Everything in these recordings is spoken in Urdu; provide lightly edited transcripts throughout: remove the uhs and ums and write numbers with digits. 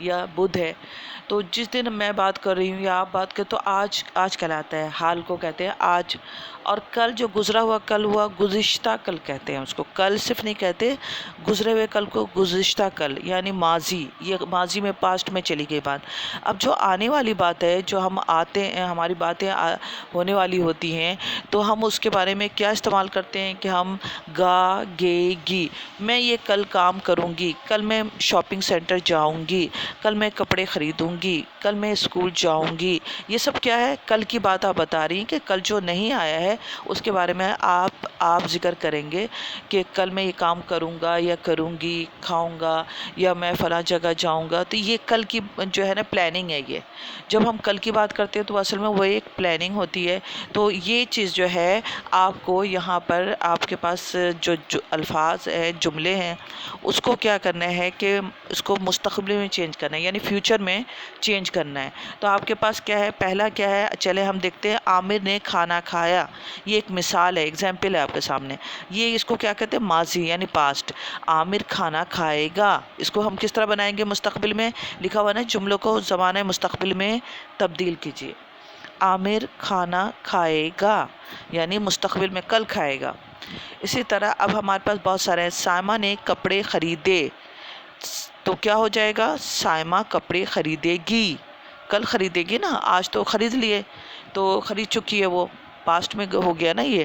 یا بدھ ہے. تو جس دن میں بات کر رہی ہوں یا آپ بات کریں تو آج کہلاتا ہے، حال کو کہتے ہیں آج. اور کل جو گزرا ہوا کل ہوا گزشتہ کل کہتے ہیں اس کو. کل صرف نہیں کہتے، گزرے ہوئے کل کو گزشتہ کل یعنی ماضی. یہ ماضی میں پاسٹ میں چلی گئی بات. اب جو آنے والی بات ہے، جو ہم آتے ہیں، ہماری باتیں ہونے والی ہوتی ہیں، تو ہم اس کے بارے میں کیا استعمال کرتے ہیں کہ ہم گا گے گی. میں یہ کل کام کروں گی، کل میں شاپنگ سینٹر جاؤں گی، کل میں کپڑے خریدوں گی، کل میں اسکول جاؤں گی. یہ سب کیا ہے؟ کل کی بات آپ بتا رہی ہیں کہ کل جو نہیں آیا ہے اس کے بارے میں آپ ذکر کریں گے کہ کل میں یہ کام کروں گا یا کروں گی، کھاؤں گا یا میں فلاں جگہ جاؤں گا. تو یہ کل کی جو ہے نا پلاننگ ہے. یہ جب ہم کل کی بات کرتے ہیں تو اصل میں وہ ایک پلاننگ ہوتی ہے. تو یہ چیز جو ہے آپ کو یہاں پر آپ کے پاس جو الفاظ ہیں، جملے ہیں، اس کو کیا کرنا ہے کہ اس کو مستقبل میں چینج کرنا ہے، یعنی فیوچر میں چینج کرنا ہے. تو آپ کے پاس کیا ہے؟ پہلا کیا ہے؟ چلے ہم دیکھتے ہیں. عامر نے کھانا کھایا. یہ ایک مثال ہے، ایگزامپل ہے آپ کے سامنے. یہ اس کو کیا کہتے ہیں؟ ماضی یعنی پاسٹ. عامر کھانا کھائے گا. اس کو ہم کس طرح بنائیں گے؟ مستقبل میں لکھا ہوا نا، جملوں کو زمانہ مستقبل میں تبدیل کیجیے. عامر کھانا کھائے گا یعنی مستقبل میں کل کھائے گا. اسی طرح اب ہمارے پاس بہت سارے ہیں. سائمہ نے کپڑے خریدے. تو کیا ہو جائے گا؟ سائمہ کپڑے خریدے گی. کل خریدے گی نا، آج تو خرید لیے، تو خرید چکی ہے، وہ پاسٹ میں ہو گیا نا. یہ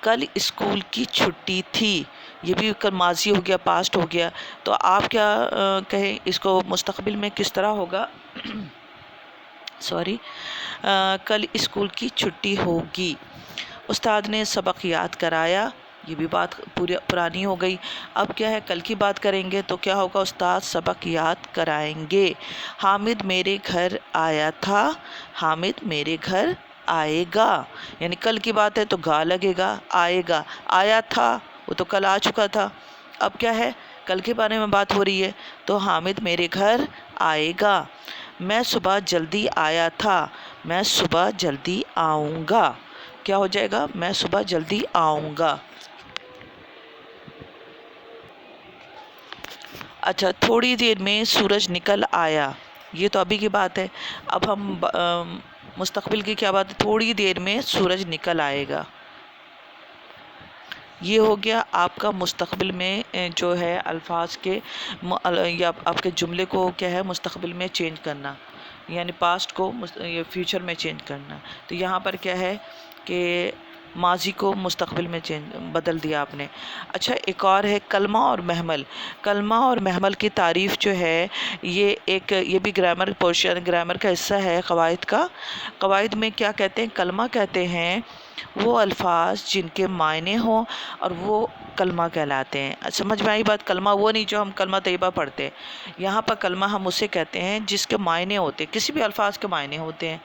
کل اسکول کی چھٹی تھی. یہ بھی کل ماضی ہو گیا، پاسٹ ہو گیا. تو آپ کیا کہیں اس کو مستقبل میں کس طرح ہوگا؟ سوری، کل اسکول کی چھٹی ہوگی. استاد نے سبق یاد کرایا. یہ بھی بات پرانی ہو گئی. اب کیا ہے؟ کل کی بات کریں گے تو کیا ہوگا؟ استاد سبق یاد کرائیں گے. حامد میرے گھر آیا تھا. حامد میرے گھر آئے گا. یعنی کل کی بات ہے تو گا لگے گا. آئے گا. آیا تھا وہ تو کل آ چکا تھا. اب کیا ہے؟ کل کے بارے میں بات ہو رہی ہے تو حامد میرے گھر آئے گا. میں صبح جلدی آیا تھا. میں صبح جلدی آؤں گا. کیا ہو جائے گا؟ میں صبح جلدی آؤں گا. اچھا، تھوڑی دیر میں سورج نکل آیا. یہ تو ابھی کی بات ہے. اب ہم مستقبل کی کیا بات ہے؟ تھوڑی دیر میں سورج نکل آئے گا. یہ ہو گیا آپ کا مستقبل میں جو ہے الفاظ کے یا آپ کے جملے کو کیا ہے مستقبل میں چینج کرنا، یعنی پاسٹ کو فیوچر میں چینج کرنا. تو یہاں پر کیا ہے کہ ماضی کو مستقبل میں بدل دیا آپ نے. اچھا، ایک اور ہے کلمہ اور محمل. کلمہ اور محمل کی تعریف جو ہے یہ بھی گرامر پورشن، گرامر کا حصہ ہے قواعد کا. قواعد میں کیا کہتے ہیں؟ کلمہ کہتے ہیں وہ الفاظ جن کے معنی ہوں اور وہ کلمہ کہلاتے ہیں. سمجھ میں آئی بات؟ کلمہ وہ نہیں جو ہم کلمہ طیبہ پڑھتے ہیں. یہاں پر کلمہ ہم اسے کہتے ہیں جس کے معنی ہوتے ہیں، کسی بھی الفاظ کے معنی ہوتے ہیں.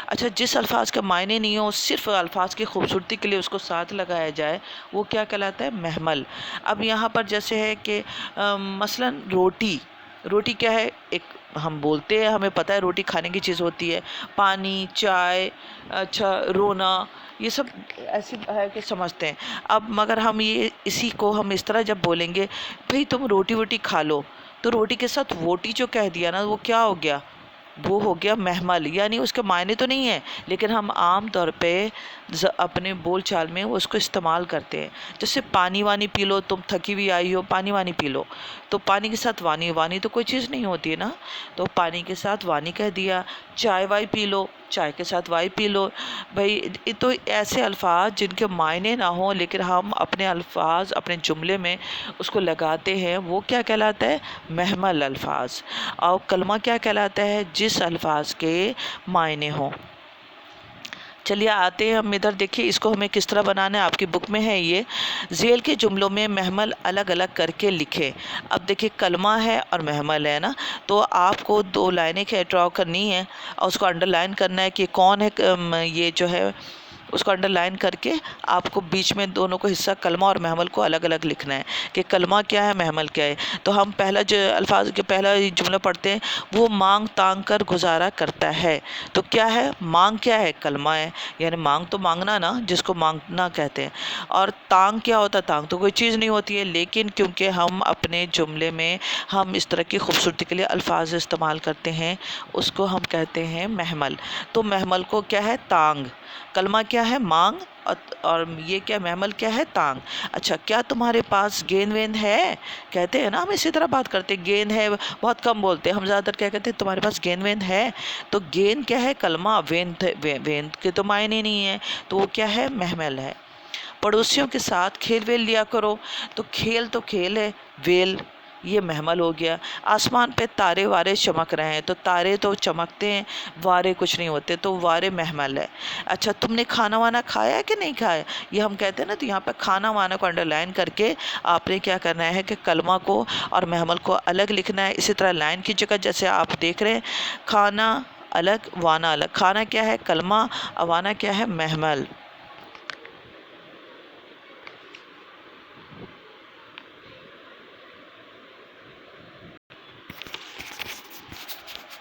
اچھا، جس الفاظ کے معنی نہیں ہو، صرف الفاظ کی خوبصورتی کے لیے اس کو ساتھ لگایا جائے، وہ کیا کہلاتا ہے؟ محمل. اب یہاں پر جیسے ہے کہ مثلا روٹی کیا ہے؟ ایک ہم بولتے ہیں، ہمیں پتہ ہے روٹی کھانے کی چیز ہوتی ہے. پانی، چائے، اچھا رونا، یہ سب ایسی ہے کہ سمجھتے ہیں. اب مگر ہم اسی کو ہم اس طرح جب بولیں گے، بھئی تم روٹی ووٹی کھا لو، تو روٹی کے ساتھ ووٹی جو کہہ دیا نا، وہ کیا ہو گیا؟ وہ ہو گیا محمل. یعنی اس کے معنی تو نہیں ہے، لیکن ہم عام طور پہ اپنے بول چال میں اس کو استعمال کرتے ہیں. جیسے پانی وانی پی لو، تم تھکی ہوئی آئی ہو، پانی وانی پی لو. تو پانی کے ساتھ وانی تو کوئی چیز نہیں ہوتی ہے نا، تو پانی کے ساتھ وانی کہہ دیا. چائے وائی پی لو، چائے کے ساتھ وائی پی لو. بھائی تو ایسے الفاظ جن کے معنی نہ ہوں لیکن ہم اپنے الفاظ اپنے جملے میں اس کو لگاتے ہیں، وہ کیا کہلاتا ہے؟ محمل الفاظ. اور کلمہ کیا کہلاتا ہے؟ جس الفاظ کے معنی ہوں. چلیے آتے ہیں ہم ادھر. دیکھیے اس کو ہمیں کس طرح بنانا ہے، آپ کی بک میں ہے یہ. ذیل کے جملوں میں محمل الگ الگ کر کے لکھیں. اب دیکھیے کلمہ ہے اور محمل ہے نا، تو آپ کو 2 لائنیں ڈرا کرنی ہے اور اس کو انڈر لائن کرنا ہے کہ کون ہے یہ جو ہے اس کو انڈرلائن کر کے آپ کو بیچ میں دونوں کو حصہ کلمہ اور محمل کو الگ الگ لکھنا ہے کہ کلمہ کیا ہے محمل کیا ہے. تو ہم پہلا جو الفاظ کے پہلا جملہ پڑھتے ہیں وہ مانگ تانگ کر گزارا کرتا ہے. تو کیا ہے مانگ کیا ہے کلمہ ہے، یعنی مانگ تو مانگنا نا، جس کو مانگنا کہتے ہیں. اور تانگ کیا ہوتا ہے؟ تانگ تو کوئی چیز نہیں ہوتی ہے، لیکن کیونکہ ہم اپنے جملے میں ہم اس طرح کی خوبصورتی کے لیے الفاظ استعمال کرتے ہیں، اس کو ہم کہتے ہیں محمل. تو محمل کو کیا ہے تانگ، کلمہ کیا ہے مانگ، اور یہ کیا محمل کیا ہے تانگ. اچھا کیا تمہارے پاس گیند ویند ہے؟ کہتے ہیں نا ہم اسی طرح بات کرتے ہیں، گیند ہے بہت کم بولتے ہیں ہم، زیادہ تر کیا کہتے ہیں تمہارے پاس گیند ویند ہے. تو گیند کیا ہے کلمہ، ویند کے تو معنی نہیں ہے، تو وہ کیا ہے محمل ہے. پڑوسیوں کے ساتھ کھیل ویل لیا کرو. تو کھیل تو کھیل ہے، ویل یہ محمل ہو گیا. آسمان پہ تارے وارے چمک رہے ہیں، تو تارے تو چمکتے ہیں، وارے کچھ نہیں ہوتے، تو وارے محمل ہے. اچھا تم نے کھانا وانا کھایا کہ نہیں کھایا؟ یہ ہم کہتے ہیں نا، تو یہاں پہ کھانا وانا کو انڈرلائن کر کے آپ نے کیا کرنا ہے کہ کلمہ کو اور محمل کو الگ لکھنا ہے. اسی طرح لائن کی جگہ جیسے آپ دیکھ رہے ہیں کھانا الگ وانا الگ، کھانا کیا ہے کلمہ، وانا کیا ہے محمل.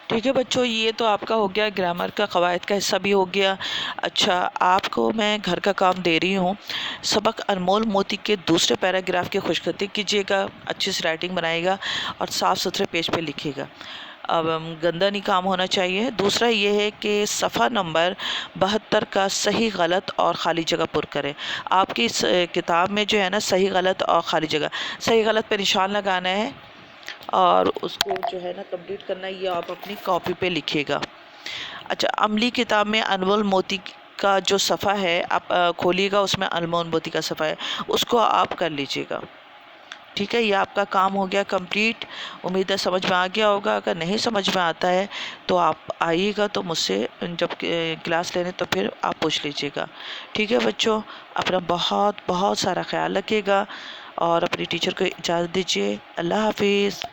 ٹھیک ہے بچوں، یہ تو آپ کا ہو گیا گرامر کا قواعد کا حصہ بھی ہو گیا. اچھا آپ کو میں گھر کا کام دے رہی ہوں، سبق انمول موتی کے دوسرے پیراگراف کی خوشخطی کیجیے گا، اچھی سے رائٹنگ بنائے گا اور صاف ستھرے پیج پہ لکھے گا. اب گندا نہیں کام ہونا چاہیے. دوسرا یہ ہے کہ صفحہ نمبر 72 کا صحیح غلط اور خالی جگہ پر کریں. آپ کی اس کتاب میں جو ہے نا صحیح غلط اور خالی جگہ، صحیح غلط پہ نشان لگانا ہے اور اس کو جو ہے نا کمپلیٹ کرنا ہے، یہ آپ اپنی کاپی پہ لکھیے گا. اچھا عملی کتاب میں انمول موتی کا جو صفحہ ہے آپ کھولیے گا، اس میں انمول موتی کا صفحہ ہے، اس کو آپ کر لیجیے گا. ٹھیک ہے، یہ آپ کا کام ہو گیا کمپلیٹ. امید ہے سمجھ میں آ گیا ہوگا. اگر نہیں سمجھ میں آتا ہے تو آپ آئیے گا، تو مجھ سے جب کلاس لینے تو پھر آپ پوچھ لیجیے گا. ٹھیک ہے بچوں، اپنا بہت بہت سارا خیال رکھیے گا اور اپنی ٹیچر کو اجازت دیجیے. اللہ حافظ.